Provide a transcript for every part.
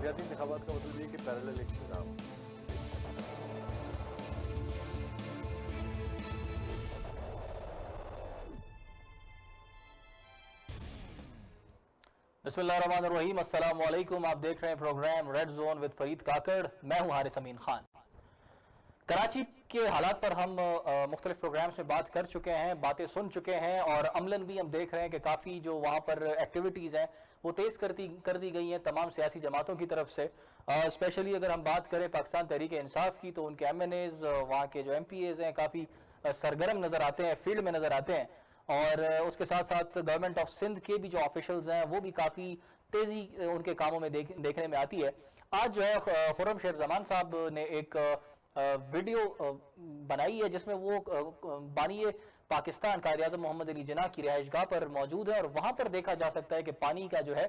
नफसियाती इंतखाबात का मतलब ये कि पैरेलल एक निज़ाम। बिस्मिल्लाहिर्रहमानिर्रहीम, अस्सलाम वालेकुम। आप देख रहे हैं program red zone with Farid Kakar. मैं हूं हारिस अमीन खान। कराची के हालात पर हम मुख्तलिफ प्रोग्राम्स में बात कर चुके हैं, बातें सुन चुके हैं और अमलन भी हम देख रहे हैं कि काफ़ी जो वहाँ पर एक्टिविटीज़ हैं वो तेज़ कर दी गई हैं तमाम सियासी जमातों की तरफ से। स्पेशली अगर हम बात करें पाकिस्तान तहरीक इंसाफ की, तो उनके MNAs, वहाँ के जो MPAs हैं, काफ़ी सरगर्म नज़र आते हैं, फील्ड में नज़र आते हैं। और उसके साथ साथ गवर्नमेंट ऑफ सिंध के भी जो ऑफिशियल्स हैं वो भी काफ़ी तेज़ी उनके कामों में देखने में आती है। आज जो है खुर्रम शेख जमान साहब ने एक वीडियो बनाई है जिसमें वो बानी पाकिस्तान कायद-ए-आज़म मोहम्मद अली जिन्ना की रिहाइशगाह पर मौजूद है और वहां पर देखा जा सकता है कि पानी का जो है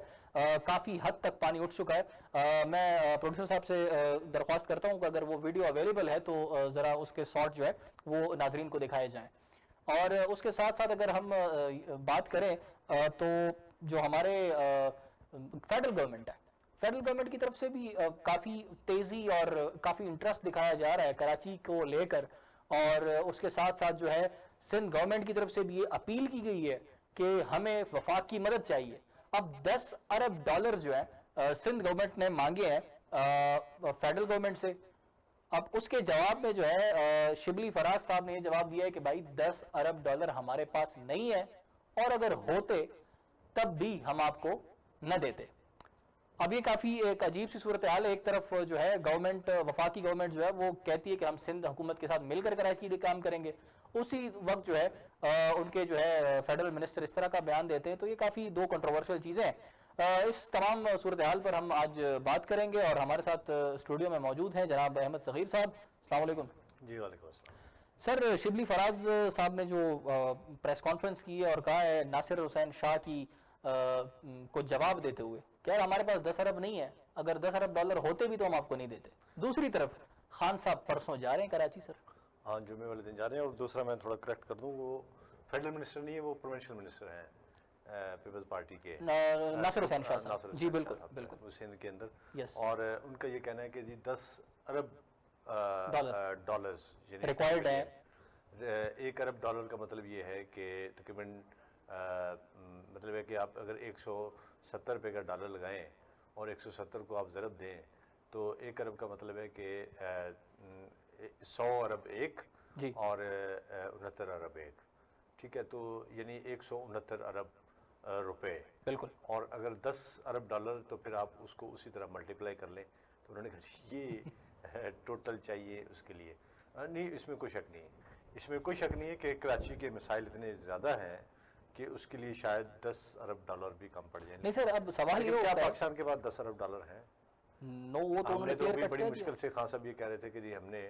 काफ़ी हद तक पानी उठ चुका है। मैं प्रोड्यूसर साहब से दरख्वास्त करता हूं कि अगर वो वीडियो अवेलेबल है तो ज़रा उसके शॉट जो है वो नाजरीन को दिखाए जाएं। और उसके साथ साथ अगर हम बात करें तो जो हमारे फेडरल गवर्नमेंट है, फेडरल गवर्नमेंट की तरफ से भी काफ़ी तेज़ी और काफ़ी इंटरेस्ट दिखाया जा रहा है कराची को लेकर। और उसके साथ साथ जो है सिंध गवर्नमेंट की तरफ से भी ये अपील की गई है कि हमें वफाक की मदद चाहिए। अब 10 अरब डॉलर जो है सिंध गवर्नमेंट ने मांगे हैं फेडरल गवर्नमेंट से। अब उसके जवाब में जो है शिबली फराज साहब ने यह जवाब दिया है कि भाई 10 अरब डॉलर हमारे पास नहीं है और अगर होते तब भी हम आपको न देते। अब ये काफी एक अजीब सी सूरत हाल है। एक तरफ जो है गवर्नमेंट, वफाकी गवर्नमेंट जो है वो कहती है कि हम सिंध हुकूमत के साथ मिलकर कराची के लिए काम करेंगे, उसी वक्त जो है उनके जो है फेडरल मिनिस्टर इस तरह का बयान देते हैं। तो ये काफी दो कंट्रोवर्शियल चीजें हैं। इस तमाम सूरत हाल पर हम आज बात करेंगे और हमारे साथ स्टूडियो में मौजूद हैं जनाब अहमद सगीर साहब। अस्सलाम वालेकुम। जी वालेकुम अस्सलाम। सर, शिबली फराज साहब ने जो प्रेस कॉन्फ्रेंस की है और कहा है नासिर हुसैन शाह की को जवाब देते हुए कि यार हमारे पास 10 अरब नहीं है, अगर 10 अरब डॉलर होते भी तो हम आपको नहीं देते। दूसरी तरफ खान साहब परसों जा रहे हैं कराची सर। हाँ, जुमे वाले दिन जा रहे हैं। और दूसरा मैं थोड़ा करेक्ट कर दूँ, वो फेडरल मिनिस्टर नहीं है, वो प्रोविंशियल मिनिस्टर हैं पीपल्स पार्टी के। नासिर हुसैन शाह नासिर साहब जी, हुसैन बिल्कुल शाह बिल्कुल। वो सिंध के अंदर। यस। और उनका ये कहना है कि जी 10 अरब डॉलर डॉलर्स यानी रिक्वायर्ड है। 1 अरब डॉलर का मतलब ये है कि तकरीबन मतलब है कि आप अगर 170 रुपये का डॉलर लगाएं और 170 को आप ज़रब दें तो 1 अरब का मतलब है कि 100 अरब एक जी और 69 अरब एक। ठीक है, तो यानी 169 अरब रुपए। बिल्कुल। और अगर 10 अरब डॉलर तो फिर आप उसको उसी तरह मल्टीप्लाई कर लें। तो उन्होंने कहा ये टोटल चाहिए उसके लिए। नहीं, इसमें कोई शक नहीं है, इसमें कोई शक नहीं है कि कराची के मसाइल इतने ज़्यादा हैं कि उसके लिए शायद 10 अरब डॉलर भी कम पड़ जाए। नहीं सर, अब सवाल ये क्या होता है। पाकिस्तान के पास 10 अरब डॉलर हैं? नो, वो तो हमने उन्होंने तो क्लियर अभी कट बड़ी कर मुश्किल दिया। से, खान साहब ये कह रहे थे कि जी हमने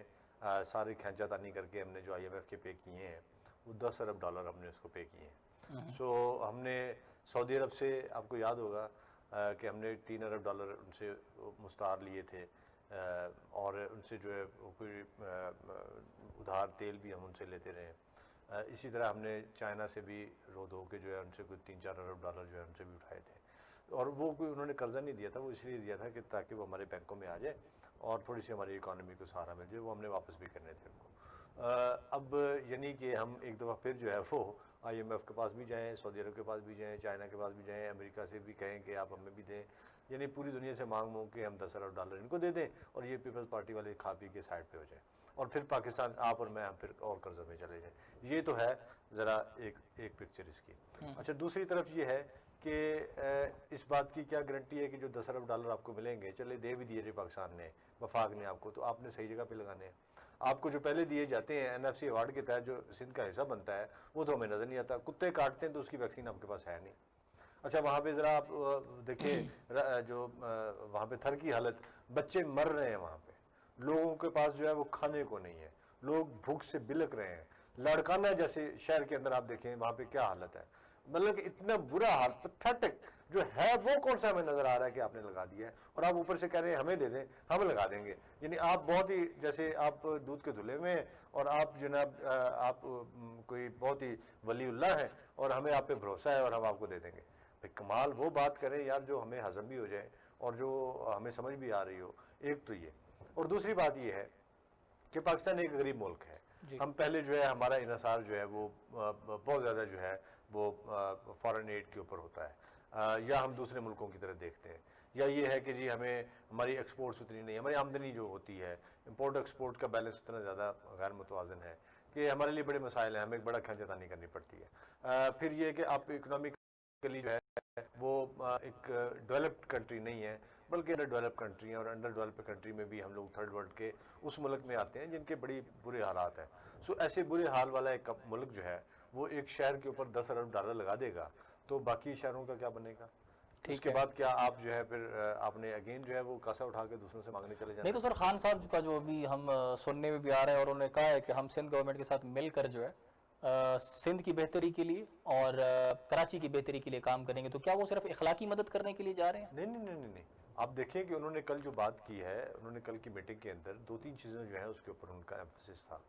सारे खर्चातानी करके हमने जो IMF के पे किए हैं वो 10 अरब डॉलर हमने उसको पे किए हैं। सो हमने सऊदी अरब से, आपको याद होगा कि हमने 3 अरब डॉलर उनसे मुस्तार लिए थे। और उनसे जो है कोई उधार तेल भी हम उनसे लेते रहे। इसी तरह हमने चाइना से भी रो धो के जो है उनसे कोई 3-4 अरब डॉलर जो है उनसे भी उठाए थे। और वो कोई उन्होंने कर्जा नहीं दिया था, वो इसलिए दिया था कि ताकि वो हमारे बैंकों में आ जाए और थोड़ी सी हमारी इकॉनमी को सहारा मिल जाए। वो हमने वापस भी करने थे उनको। अब यानी कि हम एक दफ़ा फिर जो है वो IMF के पास भी जाएं, सऊदी अरब के पास भी जाएं, चाइना के पास भी जाएं, अमेरिका से भी कहें कि आप हमें भी दें, यानी पूरी दुनिया से मांग के हम 10 अरब डॉलर इनको दे दें और ये पीपल्स पार्टी वाले खा पी के साइड पे हो जाए और फिर पाकिस्तान, आप और मैं, हम फिर और कर्जे में चले जाएं। ये तो है ज़रा एक पिक्चर इसकी। अच्छा, दूसरी तरफ ये है कि इस बात की क्या गारंटी है कि जो 10 अरब डॉलर आपको मिलेंगे, चले दे भी दिए थे पाकिस्तान ने, वफाक ने आपको, तो आपने सही जगह पे लगाने हैं। आपको जो पहले दिए जाते हैं NFC अवार्ड के तहत जो सिंध का हिस्सा बनता है वो तो हमें नज़र नहीं आता। कुत्ते काटते हैं तो उसकी वैक्सीन आपके पास है नहीं। अच्छा, वहाँ पे ज़रा आप देखिए जो वहाँ पे थर की हालत, बच्चे मर रहे हैं वहाँ पे, लोगों के पास जो है वो खाने को नहीं है, लोग भूख से बिलक रहे हैं। लाड़काना जैसे शहर के अंदर आप देखें वहाँ पे क्या हालत है, मतलब कि इतना बुरा हाल, पैथेटिक जो है वो कौन सा हमें नजर आ रहा है कि आपने लगा दिया है और आप ऊपर से कह रहे हैं हमें दे दें, हम लगा देंगे। यानी आप बहुत ही, जैसे आप दूध के धुले में हैं और आप जनाब आप कोई बहुत ही वलीउल्लाह हैं और हमें आप पे भरोसा है और हम आपको दे देंगे। भाई कमाल, वो बात करें यार जो हमें हजम भी हो जाए और जो हमें समझ भी आ रही हो, एक तो ये, और दूसरी बात ये है कि पाकिस्तान एक गरीब मुल्क है। हम पहले जो है हमारा इन्हिसार जो है वो बहुत ज़्यादा जो है वो फॉरेन एड के ऊपर होता है, या हम दूसरे मुल्कों की तरह देखते हैं, या ये है कि जी हमें हमारी एक्सपोर्ट्स उतनी नहीं, हमारी आमदनी जो होती है इंपोर्ट एक्सपोर्ट का बैलेंस इतना ज़्यादा गैर मुतवाज़न है कि हमारे लिए बड़े मसाइल हैं, हमें एक बड़ा खर्चातानी करनी पड़ती है। फिर ये है कि आप इकोनॉमिकली जो है वो एक डेवलप्ड कंट्री नहीं है, बल्कि अंडर डेवलप कंट्री है, और अंडर डेवलप कंट्री में भी हम लोग थर्ड वर्ल्ड के उस मुल्क में आते हैं जिनके बड़ी बुरे हालात हैं। सो ऐसे बुरे हाल वाला एक मुल्क जो है वो एक शहर के ऊपर 10 अरब डॉलर लगा देगा, तो बाकी शहरों का क्या बनेगा? उसके बाद क्या आप जो है फिर आपने अगेन जो है वो कासा उठा के दूसरों से मांगने चले जाते? नहीं तो सर, खान साहब का जो अभी हम सुनने में भी आ रहा है, और उन्होंने कहा है कि हम सिंध गवर्नमेंट के साथ मिलकर जो है सिंध की बेहतरी के लिए और कराची की बेहतरी के लिए काम करेंगे, तो क्या वो सिर्फ इखलाकी मदद करने के लिए जा रहे हैं? नहीं नहीं नहीं नहीं नहीं, आप देखिए कि उन्होंने कल जो बात की है, उन्होंने कल की मीटिंग के अंदर 2-3 चीज़ें जो है उसके ऊपर उनका एम्फोसिस था।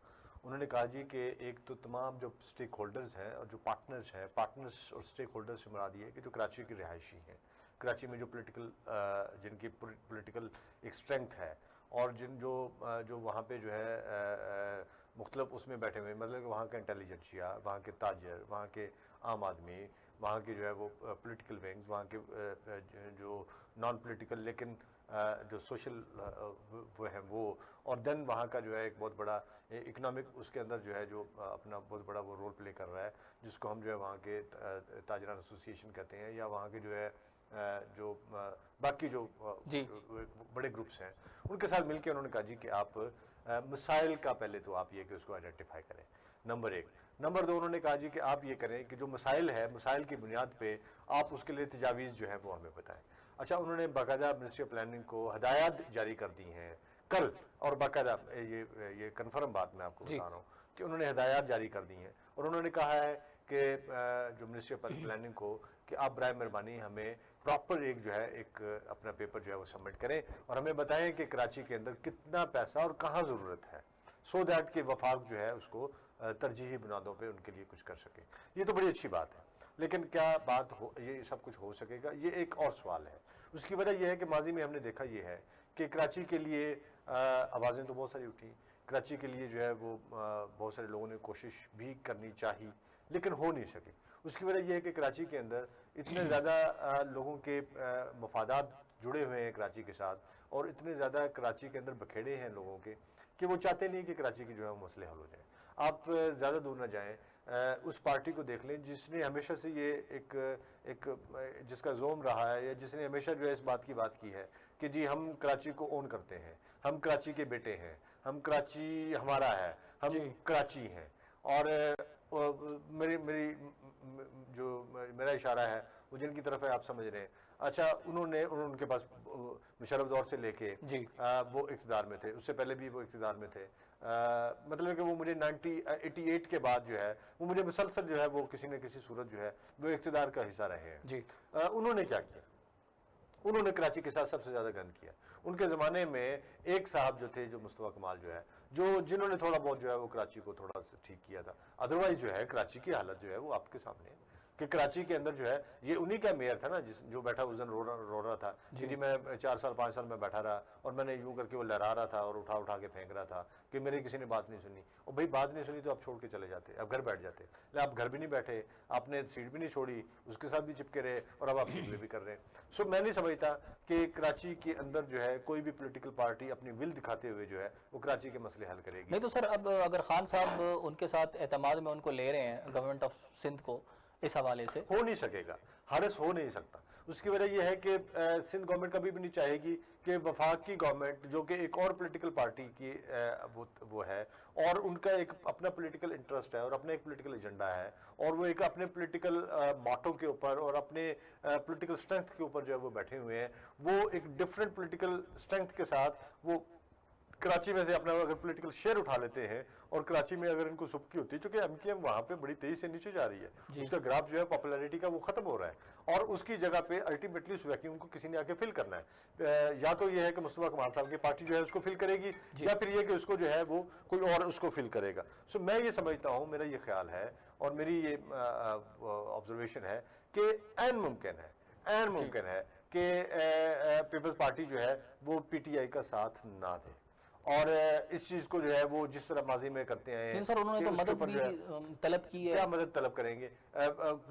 उन्होंने कहा जी कि एक तो तमाम जो स्टेक होल्डर्स हैं और जो पार्टनर्स हैं, पार्टनर्स और स्टेक होल्डर्स से मुराद ये है कि जो कराची की रिहायशी हैं, कराची में जो पोलिटिकल जिनकी पोलिटिकल एक स्ट्रेंथ है, और जो वहाँ पे जो है मुख्तलिफ उसमें बैठे हुए, मतलब कि वहाँ का इंटेलिजेंसिया, वहाँ के ताजर, वहाँ के आम आदमी, वहाँ के जो है वो पॉलिटिकल विंग्स, वहाँ के जो नॉन पॉलिटिकल लेकिन जो सोशल वो हैं वो, और देन वहाँ का जो है एक बहुत बड़ा इकोनॉमिक उसके अंदर जो है जो अपना बहुत बड़ा वो रोल प्ले कर रहा है, जिसको हम जो है वहाँ के ताजरान एसोसिएशन कहते हैं, या वहाँ के जो है जो बाकी जो बड़े ग्रुप्स हैं, उनके साथ मिलकर उन्होंने कहा जी कि आप मसाइल का पहले तो आप ये कि उसको आइडेंटिफाई करें, नंबर 1। नंबर 2, उन्होंने कहा जी कि आप ये करें कि जो मसाइल है, मसाइल की बुनियाद पे आप उसके लिए तजावीज़ जो है वो हमें बताएं। अच्छा, उन्होंने बाकायदा मिनिस्ट्री ऑफ प्लानिंग को हदायत जारी कर दी हैं कल, और बाकायदा ये कन्फर्म बात मैं आपको बता रहा हूँ कि उन्होंने हदायत जारी कर दी हैं, और उन्होंने कहा है कि जो मिनिस्ट्री ऑफ प्लानिंग को कि आप बराए मेहरबानी हमें प्रॉपर एक जो है एक अपना पेपर जो है वो सबमिट करें, और हमें बताएं कि कराची के अंदर कितना पैसा और कहाँ ज़रूरत है, सो दैट कि वफाक जो है उसको तरजीही बुनियादों पे उनके लिए कुछ कर सके। ये तो बड़ी अच्छी बात है, लेकिन क्या बात हो, ये सब कुछ हो सकेगा, ये एक और सवाल है। उसकी वजह यह है कि माजी में हमने देखा ये है कि कराची के लिए आवाज़ें तो बहुत सारी उठी, कराची के लिए जो है वो बहुत सारे लोगों ने कोशिश भी करनी चाहिए, लेकिन हो नहीं सकी। उसकी वजह यह है कि कराची के अंदर इतने ज़्यादा लोगों के मफादात जुड़े हुए हैं कराची के साथ, और इतने ज़्यादा कराची के अंदर बखेड़े हैं लोगों के कि वो चाहते नहीं कि कराची की जो है वो मसले हल हो जाए। आप ज़्यादा दूर ना जाएं, उस पार्टी को देख लें जिसने हमेशा से ये एक जिसका जोम रहा है, या जिसने हमेशा जो है इस बात की है कि जी हम कराची को ओन करते हैं, हम कराची के बेटे हैं, हम कराची हमारा है, हम कराची हैं। और मेरी जो मेरा इशारा है वो जिनकी तरफ है आप समझ रहे हैं। अच्छा, उनके पास मुशर्रफ दौर से लेके वो इक़्तिदार में थे, उससे पहले भी वो इक़्तिदार में थे, मतलब कि वो मुझे 1988 के बाद जो है वो मुझे मुसलसल जो है वो किसी न किसी सूरत जो है वो इक़्तिदार का हिस्सा रहे हैं। उन्होंने क्या किया? उन्होंने कराची के साथ सबसे ज़्यादा गंद किया। उनके ज़माने में एक साहब जो थे, जो मुस्तफ़ा कमाल जो है, जिन्होंने थोड़ा बहुत जो है वो कराची को थोड़ा सा ठीक किया था। अदरवाइज जो है कराची की हालत जो है वो आपके सामने है कि कराची के अंदर जो है ये उन्हीं का मेयर था ना जो बैठा उस दिन रो रहा था कि जी मैं 4 साल 5 साल में बैठा रहा, और मैंने यूं करके वो लहरा रहा था और उठा के फेंक रहा था कि मेरी किसी ने बात नहीं सुनी। और भाई बात नहीं सुनी तो आप छोड़ के चले जाते, आप घर बैठ जाते, लेकिन आप घर भी नहीं बैठे, आपने सीट भी नहीं छोड़ी, उसके साथ भी चिपके रहे, और अब आप शिकवे भी कर रहे हैं। सो मैं नहीं समझता कि कराची के अंदर जो है कोई भी पोलिटिकल पार्टी अपनी विल दिखाते हुए जो है वो कराची के मसले हल करेगी। नहीं तो सर, अब अगर खान साहब उनके साथ एतमाद में उनको ले रहे हैं गवर्नमेंट ऑफ सिंध को, इस हवाले से हो नहीं सकेगा, हारिस हो नहीं सकता। उसकी वजह यह है कि सिंध गवर्नमेंट कभी भी नहीं चाहेगी कि वफाक की गवर्नमेंट, जो कि एक और पॉलिटिकल पार्टी की वो है, और उनका एक अपना पॉलिटिकल इंटरेस्ट है और अपना एक पॉलिटिकल एजेंडा है, और वो एक अपने पॉलिटिकल माटो के ऊपर और अपने पॉलिटिकल स्ट्रेंथ के ऊपर जो है वो बैठे हुए हैं। वो एक डिफरेंट पॉलिटिकल स्ट्रेंथ के साथ वो कराची में से अपना अगर पॉलिटिकल शेयर उठा लेते हैं, और कराची में अगर इनको सुबकी होती है, चूंकि एमकेएम वहां पे बड़ी तेजी से नीचे जा रही है, उसका ग्राफ जो है पॉपुलैरिटी का वो खत्म हो रहा है, और उसकी जगह पे अल्टीमेटली उस वैक्यूम को किसी ने आके फिल करना है। या तो ये है कि मुस्तफा कमाल साहब की पार्टी जो है उसको फिल करेगी, या फिर ये कि उसको जो है वो कोई और उसको फिल करेगा। सो मैं ये समझता हूँ, मेरा ये ख्याल है और मेरी ये ऑब्जर्वेशन है कि ऐन मुमकिन है कि पीपल्स पार्टी जो है वो पीटीआई का साथ ना दे और इस चीज को जो है वो जिस तरह माजी में करते आए हैं। सर उन्होंने तो मदद भी तलब की है। क्या मदद तलब करेंगे?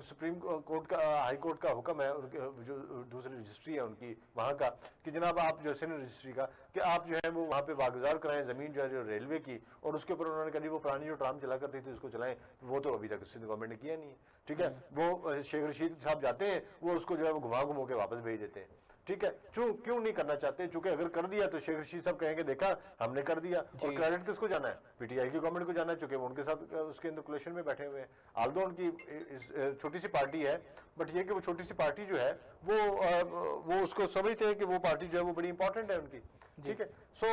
सुप्रीम कोर्ट का, हाई कोर्ट का हुक्म है उनके जो दूसरी रजिस्ट्री है उनकी वहाँ का कि जनाब आप जो सीनियर रजिस्ट्री का कि आप जो है वो वहाँ पे वागुजार कराएं ज़मीन जो है जो रेलवे की, और उसके ऊपर उन्होंने कहा वो पुरानी जो ट्राम चला करती थी उसको चलाएं। वो तो अभी तक सिंध गवर्नमेंट ने किया नहीं है, ठीक है। वो शेख रशीद साहब जाते हैं, वो उसको जो है वो घुमा घुमा के वापस भेज देते हैं, ठीक है। क्यों नहीं करना चाहते? चूंकि अगर कर दिया तो शेख रशीद साहब कहेंगे देखा हमने कर दिया, और क्रेडिट किसको जाना है? पीटीआई की गवर्नमेंट को जाना है, चूंकि वो उनके साथ उसके अंदर कोलिशन में बैठे हुए हैं। आल्दो उनकी छोटी सी पार्टी है, बट ये कि वो छोटी सी पार्टी जो है वो उसको समझते हैं कि वो पार्टी जो है वो बड़ी इंपॉर्टेंट है उनकी, ठीक है। सो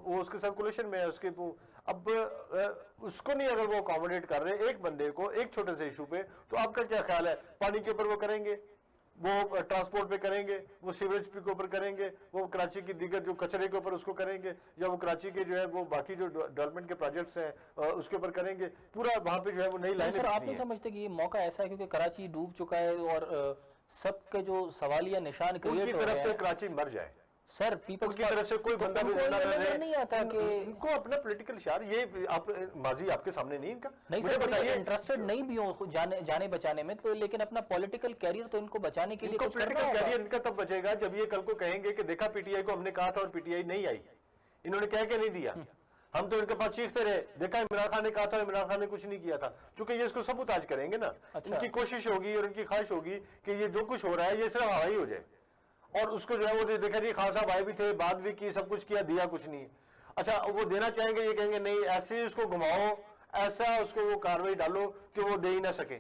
वो उसके साथ कोलिशन में है, उसके वो अब उसको नहीं अगर वो अकोमोडेट कर रहे एक बंदे को एक छोटे से इशू पे, तो आपका क्या ख्याल है? पानी के ऊपर वो करेंगे, वो ट्रांसपोर्ट पे करेंगे, वो सीवरेज के ऊपर करेंगे, वो कराची की दीगर जो कचरे के ऊपर उसको करेंगे, या वो कराची के जो है वो बाकी जो डेवलपमेंट के प्रोजेक्ट्स हैं उसके ऊपर करेंगे। पूरा वहाँ पे जो है वो नई लाइन। सर आप नहीं समझते कि ये मौका ऐसा है क्योंकि कराची डूब चुका है और सबके जो सवालिया निशान क्रिएट हो रहे हैं, उनकी तरफ से कराची मर जाए सर पीपल्स की तरफ से कोई बंदा भी जिंदा नहीं आता कि इनको अपना पॉलिटिकल इशार, ये आप माजी आपके सामने नहीं इनका। नहीं सर बताइए, इंटरेस्टेड नहीं भी हो जाने बचाने में तो, लेकिन अपना पॉलिटिकल कैरियर तो इनको बचाने के लिए कुछ करना होगा। कैरियर इनका तब बचेगा जब ये कल को कहेंगे कि देखा पीटीआई को हमने कहा था और पीटीआई नहीं आई, इन्होंने कह के नहीं दिया, हम तो इनके पास चीखते रहे, देखा इमरान खान ने कहा था, इमरान खान ने कुछ नहीं किया था। चूंकि ये इसको सबूताज करेंगे ना, इनकी कोशिश होगी और इनकी ख्वाहिश होगी कि ये जो कुछ हो रहा है ये सिर्फ हवाई हो जाए, और उसको जो है वो देखा जी खान साहब आए भी थे, बात भी की, सब कुछ किया, दिया कुछ नहीं। अच्छा वो देना चाहेंगे, ये कहेंगे नहीं, ऐसे ही उसको घुमाओ, ऐसा उसको वो कार्रवाई डालो कि वो दे ही ना सके,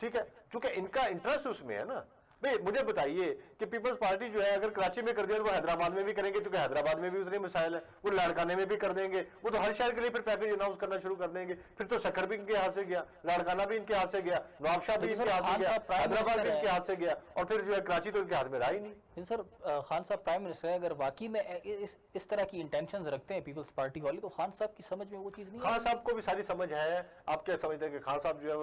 ठीक है। चूंकि इनका इंटरेस्ट उसमें है ना। भाई मुझे बताइए कि पीपल्स पार्टी जो है अगर कराची में कर दिया तो वो हैदराबाद में भी करेंगे, क्योंकि हैदराबाद में भी उतने मिसाइल है, वो लाड़काने में भी कर देंगे, वो तो हर शहर के लिए फिर पैकेज अनाउंस करना शुरू कर देंगे। फिर तो सक्खर भी इनके हाथ से गया, लाड़काना भी इनके हाथ से गया, नवाबशाह भी इनके हाथ से गया, हैदराबाद भी इनके हाथ से गया, और फिर जो है कराची तो इनके हाथ में रहा ही नहीं। सर खान साहब प्राइम मिनिस्टर है, अगर वाकई में इस तरह की इंटेंशंस रखते हैं पीपल्स पार्टी वाले, तो खान साहब की समझ में वो चीज नहीं। खान साहब को भी सारी समझ है। आप क्या समझते हैं कि खान साहब जो है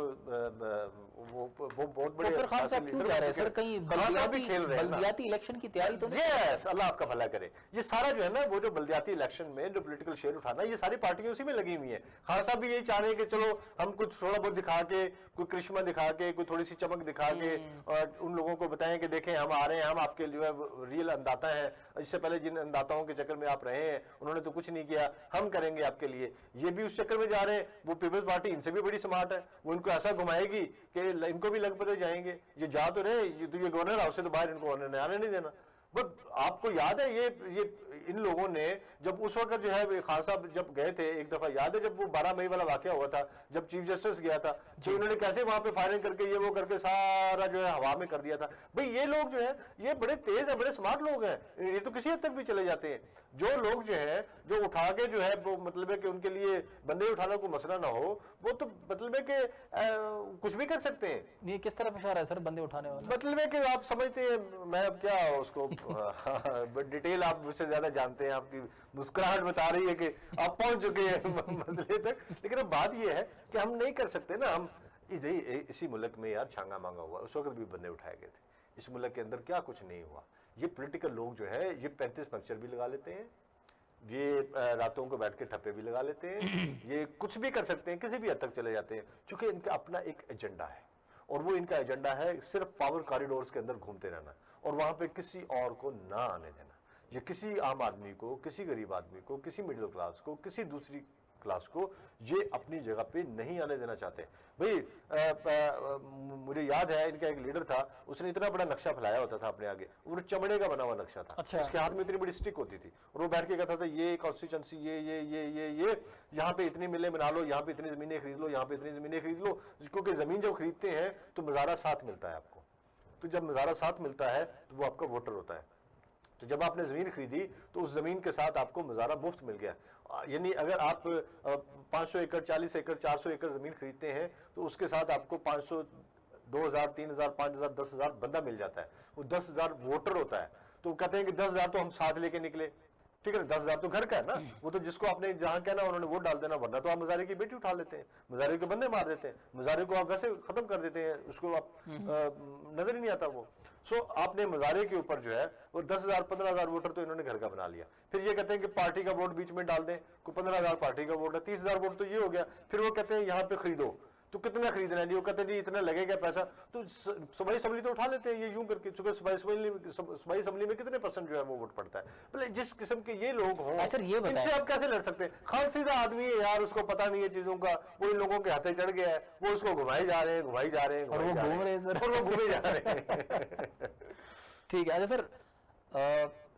वो बहुत बड़े, फिर खान साहब क्यों जा रहे हैं सर? कहीं बल्दियाती इलेक्शन की तैयारी तो यस, अल्लाह आपका भला करे। ये सारा जो है ना वो जो बल्दियाती इलेक्शन में जो पॉलिटिकल शेयर उठाना, ये सारी पार्टियां उसी में लगी हुई है। खान साहब भी यही चाह रहे हैं कि चलो हम कुछ थोड़ा बहुत दिखा के, कोई करिश्मा दिखा के, कोई थोड़ी सी चमक दिखा के, और उन लोगों को बताएं कि देखें हम आ रहे हैं, हम आपके जो है रियल अंदाता हैं। इससे पहले जिन अंदाताओं के चक्कर में आप रहे हैं उन्होंने तो कुछ नहीं किया, हम करेंगे आपके लिए। ये भी उस चक्कर में जा रहे हैं। वो पीपल्स पार्टी इनसे भी बड़ी स्मार्ट है, वो इनको ऐसा घुमाएगी कि इनको भी लग पड़े जाएंगे। ये जा तो रहे, ये गवर्नर हाउस से तो बाहर इनको उन्होंने आने नहीं देना। बट आपको याद है ये इन लोगों ने जब उस वक्त जो है खान साहब जब गए थे, एक दफा याद है जब वो 12 मई वाला वाकया हुआ था, जब चीफ जस्टिस गया था, तो उन्होंने कैसे वहां पे फायरिंग करके ये वो करके सारा जो है हवा में कर दिया था। भाई ये लोग जो है ये बड़े तेज है, बड़े स्मार्ट लोग हैं, ये तो किसी हद तक भी चले जाते हैं। जो लोग जो है जो उठा के जो है वो मतलब है कि उनके लिए बंदे उठाना कोई मसला ना हो, वो तो मतलब है कि कुछ भी कर सकते हैं। ये किस तरफ इशारा है सर बंदे उठाने वाला? मतलब है कि आप समझते हैं, मैं अब क्या उसको डिटेल आप मुझसे ज्यादा जानते हैं, आपकी मुस्कुराहट बता रही है कि आप पहुंच चुके हैं मसले तक। लेकिन अब बात यह है कि हम नहीं कर सकते ना। हम इसी मुल्क में यार छांगा मांगा हुआ, उस वक्त भी बंदे उठाए गए थे। इस मुल्क के अंदर क्या कुछ नहीं हुआ। ये पॉलिटिकल लोग जो है ये 35 पंक्चर भी लगा लेते हैं, ये रातों को बैठ के ठप्पे भी लगा लेते हैं, ये कुछ भी कर सकते हैं, किसी भी हद तक चले जाते हैं, क्योंकि इनका अपना एक एजेंडा है। और वो इनका एजेंडा है सिर्फ पावर कॉरिडोर्स के अंदर घूमते रहना और वहां पे किसी और को ना आने देना। ये किसी आम आदमी को, किसी गरीब आदमी को, किसी मिडिल क्लास को, किसी दूसरी क्लास को ये अपनी जगह पे नहीं आने देना चाहते। भाई मुझे याद है इनका एक लीडर था, उसने इतना बड़ा नक्शा फैलाया होता था अपने आगे, वो चमड़े का बना हुआ नक्शा था। अच्छा। उसके हाथ में इतनी बड़ी स्टिक होती थी और वो बैठ के कहता था ये कॉन्स्टिट्यूंसी ये यहाँ पे इतनी मिलें बना लो, यहाँ पे इतनी जमीनें खरीद लो, यहाँ पे इतनी जमीनें खरीद लो। क्योंकि जमीन जब खरीदते हैं तो मजारा साथ मिलता है आपको, तो जब मजारा साथ मिलता है तो वो आपका वोटर होता है। तो जब आपने जमीन खरीदी तो उस जमीन के साथ आपको मजारा मुफ्त मिल गया। यानी अगर आप 500 एकड़, 40 एकड़, 400 एकड़ जमीन खरीदते हैं तो उसके साथ आपको 500, 2000, 3000, 5000, 10,000 बंदा मिल जाता है। वो 10,000 वोटर होता है। तो कहते हैं कि 10,000 तो हम साथ लेके निकले, ठीक है ना, 10,000 तो घर का है ना, वो तो जिसको आपने जहां कहना उन्होंने वोट डाल देना, वरना तो आप मजारे की बेटी उठा लेते हैं, मजारे के बंदे मार देते हैं, मजारे को आप वैसे खत्म कर देते हैं, उसको आप नजर ही नहीं आता वो। सो आपने मजारे के ऊपर जो है वो 10,000 15,000 वोटर तो इन्होंने घर का बना लिया। फिर ये कहते हैं कि पार्टी का वोट बीच में डाल दें, कोई 15,000 पार्टी का वोट है, 30,000 वोट तो ये हो गया। फिर वो कहते हैं यहाँ पे खरीदो, तो कितना खरीदना है जी, वो कहते हैं जी इतना लगेगा पैसा, तो सूबाई असेंबली तो उठा लेते हैं ये यूं करके, चूंकि सूबाई असेंबली में कितने परसेंट जो है वो वोट पड़ता है। मतलब जिस किस्म के ये लोग हों, सर ये इनसे आप कैसे लड़ सकते हैं? खान सीधा आदमी है यार, उसको पता नहीं है चीजों का, वो इन लोगों के हाथे चढ़ गया है, वो उसको घुमाई जा रहे हैं, घुमाई जा रहे हैं, और वो घूम रहे हैं सर, और वो घूमे जा रहे हैं। ठीक है। अच्छा सर,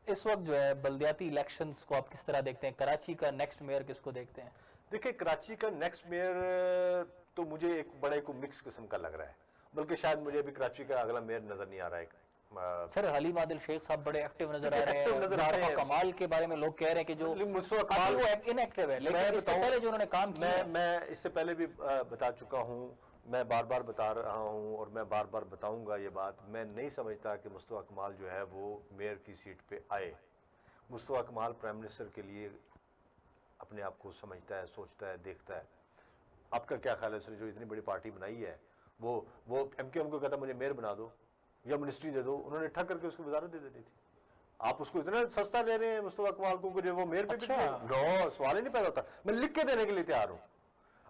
इस वक्त जो है बल्दियाती इलेक्शंस को आप किस तरह देखते हैं? कराची का नेक्स्ट मेयर किसको देखते हैं? देखिए कराची का नेक्स्ट मेयर तो मुझे एक बड़े को मिक्स किस्म का लग रहा है, बल्कि शायद मुझे अभी कराची का अगला मेयर नजर नहीं आ रहा है। सर हलीम आदिल शेख साहब बड़े एक्टिव नजर आ रहे हैं, नजर आ रहे हैं। कमाल के बारे में लोग कह रहे हैं कि जो मुस्तफा काफी कमाल वो इनएक्टिव है, लेकिन इससे पहले जो उन्होंने काम किया है, मैं इससे पहले भी बता चुका हूं, मैं बार बार बता रहा हूं और मैं बार बार बताऊंगा ये बात, मैं नहीं समझता कि मुस्तफा कमाल जो है वो मेयर की सीट पे आए। मुस्तफा कमाल प्राइम मिनिस्टर के लिए अपने आप को समझता है, सोचता है, देखता है। आपका क्या ख्याल है? उसने जो इतनी बड़ी पार्टी बनाई है, वो एमक्यूएम को कहता मुझे मेयर बना दो या मिनिस्ट्री दे दो, उन्होंने ठग करके उसको वजारत दे देती थी। आप उसको इतना सस्ता ले रहे हैं मुस्तफा कमाल को, जो वो मेयर पे अच्छा। नो सवाल ही नहीं पैदा होता। मैं लिख के देने के लिए तैयार हूं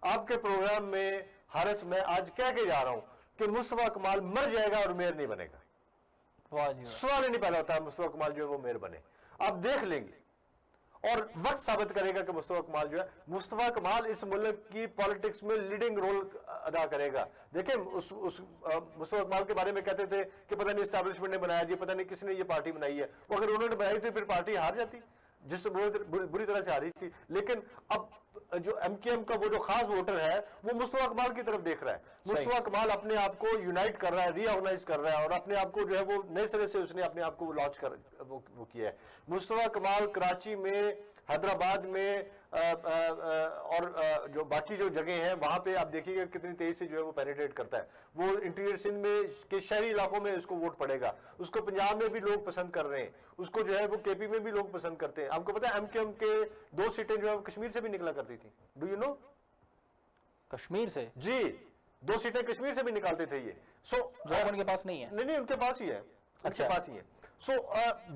आपके प्रोग्राम में। हारिस मैं आज कह के जा रहा हूं कि मुस्तफा कमाल मर जाएगा और मेयर नहीं बनेगा। वाह जी वाह। सवाल ही नहीं पैदा होता मुस्तफा कमाल जो है वो मेयर बने। आप देख लेंगे और वक्त साबित करेगा कि मुस्तफा कमाल जो है, मुस्तफा कमाल इस मुल्क की पॉलिटिक्स में लीडिंग रोल अदा करेगा। देखिए उस मुस्तफा कमाल के बारे में कहते थे कि पता नहीं एस्टैब्लिशमेंट ने बनाया जी, पता नहीं किसने ये पार्टी बनाई है। वो अगर उन्होंने बनाई थी फिर पार्टी हार जाती, जिससे बुरी तरह से हारी थी। लेकिन अब जो एमकेएम का वो जो खास वोटर है वो मुस्तफा कमाल की तरफ देख रहा है। मुस्तफा कमाल अपने आप को यूनाइट कर रहा है, रीऑर्गेनाइज कर रहा है और अपने आप को जो है वो नए सिरे से उसने अपने आप को लॉन्च कर वो किया है। मुस्तफा कमाल कराची में, हैदराबाद में और जो बाकी जो जगह हैं वहां पे आप देखिएगा कितनी तेजी से जो है वो पेनिट्रेट करता है। वो इंटीरियर सिंध में के शहरी इलाकों में उसको वोट पड़ेगा, उसको पंजाब में भी लोग पसंद कर रहे हैं, उसको जो है वो केपी में भी लोग पसंद करते हैं। आपको पता है एमक्यूएम के 2 सीटें जो है वो कश्मीर से भी निकला करती थी। Do you know? कश्मीर से जी 2 सीटें कश्मीर से भी निकालते थे ये। सो जॉब उनके पास नहीं है? नहीं उनके पास ही है, अच्छा। उनके पास ही है। सो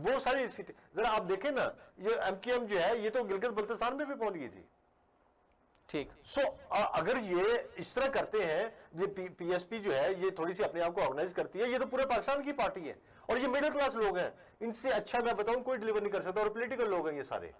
वो सारी सीटें जरा आप देखें ना, ये एमक्यूएम जो है ये तो गिलगित बल्तिस्तान में भी पहुंच गई थी। ठीक। सो अगर ये इस तरह करते हैं, ये पीएसपी जो है ये थोड़ी सी अपने आप को ऑर्गेनाइज करती है, ये तो पूरे पाकिस्तान की पार्टी है और ये मिडिल क्लास लोग हैं, इनसे अच्छा मैं बताऊं कोई डिलीवर नहीं कर सकता। और पॉलिटिकल लोग हैं ये सारे।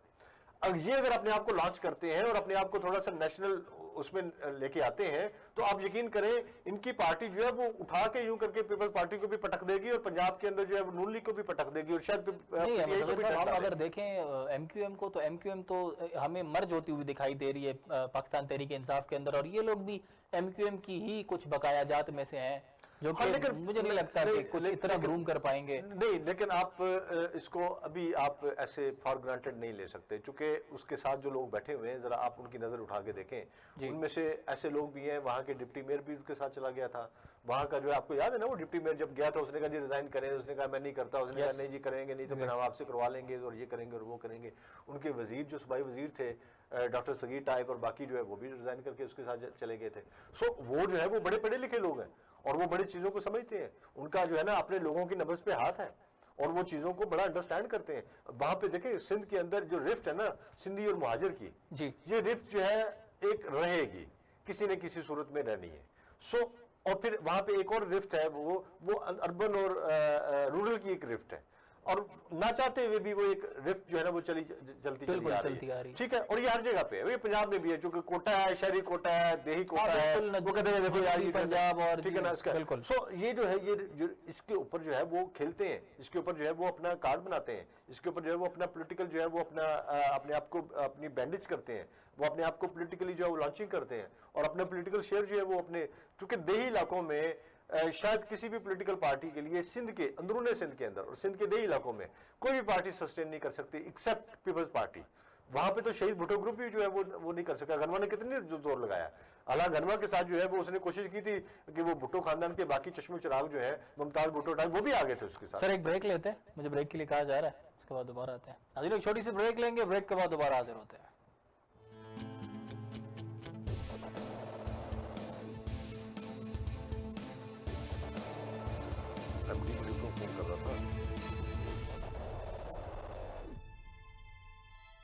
ये अगर अपने आप को लॉन्च करते हैं और अपने आप को थोड़ा सा नेशनल उसमें लेके आते हैं तो आप यकीन करें इनकी पार्टी जो है वो उठा के यूं करके पीपल्स पार्टी को भी पटक देगी और पंजाब के अंदर जो है वो नून लीग को भी पटक देगी और शायद नहीं है। मतलब सर हम अगर देखें एमक्यूएम को, तो एमक्यूएम तो हमें मर्ज होती हुई दिखाई दे रही है पाकिस्तान तहरीक इंसाफ के अंदर, और ये लोग भी एमक्यूएम की ही कुछ बकाया जात में से हैं, जो कि मुझे नहीं लगता कि कुछ इतना ग्रूम कर पाएंगे। नहीं, लेकिन आप इसको अभी आप ऐसे फॉर ग्रांटेड नहीं ले सकते, चूंकि उसके साथ जो लोग बैठे हुए हैं जरा आप उनकी नजर उठा के देखें। उनमें से ऐसे लोग भी हैं, वहाँ के डिप्टी मेयर भी उसके साथ चला गया था। वहाँ का जो है आपको याद है ना, वो डिप्टी मेयर जब गया था उसने कहा जी रिजाइन करें, उसने कहा मैं नहीं करता, उसने कहा नहीं जी करेंगे, नहीं तो फिर हम आपसे करवा लेंगे और ये करेंगे और वो करेंगे। उनके वजीर जो सूबाई वजीर थे डॉक्टर सगीर टाइप और बाकी जो है वो भी रिजाइन करके उसके साथ चले गए थे। सो वो जो है वो बड़े पढ़े लिखे लोग हैं और वो बड़ी चीजों को समझते हैं। उनका जो है ना अपने लोगों की नब्ज पे हाथ है और वो चीजों को बड़ा अंडरस्टैंड करते हैं। वहां पे देखें सिंध के अंदर जो रिफ्ट है ना सिंधी और मुहाजिर की जी, ये रिफ्ट जो है एक रहेगी, किसी न किसी सूरत में रहनी है। सो और फिर वहां पे एक और रिफ्ट है, वो अर्बन और रूरल की एक रिफ्ट है और ना चाहते हुए भी वो एक रिफ्ट जो है ना वो चलती चली आ रही है। ठीक है, और ये हर जगह पे है, ये पंजाब में भी है, क्योंकि कोटा है, शहरी कोटा है, देही कोटा है, वो कहते हैं देखो यार ये पंजाब और ठीक है ना इसका। बिल्कुल। सो ये जो है ये जो इसके ऊपर जो है वो खेलते हैं, इसके ऊपर जो है वो अपना कार्ड बनाते हैं, इसके ऊपर जो है वो अपना पॉलिटिकल जो है वो अपना अपने आप को अपनी बैंडेज करते हैं, वो अपने आप को पॉलिटिकली जो है वो लॉन्चिंग करते हैं और अपना पॉलिटिकल शेयर जो है वो अपने, क्योंकि देही इलाकों में शायद किसी भी पॉलिटिकल पार्टी के लिए सिंध के अंदरूनी सिंध के अंदर और सिंध के देही इलाकों में कोई भी पार्टी सस्टेन नहीं कर सकती एक्सेप्ट पीपल्स पार्टी। वहां पे तो शहीद भुट्टो ग्रुप भी जो है वो नहीं कर सका। गनवा ने कितनी जोर लगाया, हालांकि गनवा के साथ जो है वो उसने कोशिश की थी कि वो भुट्टो खानदान के बाकी चश्मे चिराग जो है मुमताज भुट्टो टाइप वो भी आ गए थे उसके साथ। सर एक ब्रेक लेते हैं, मुझे ब्रेक के लिए कहा जा रहा है, उसके बाद दोबारा आते हैं। नाज़रीन एक छोटी सी ब्रेक लेंगे, ब्रेक के बाद दोबारा हाजिर होते हैं। फ़ोन कर रहा था।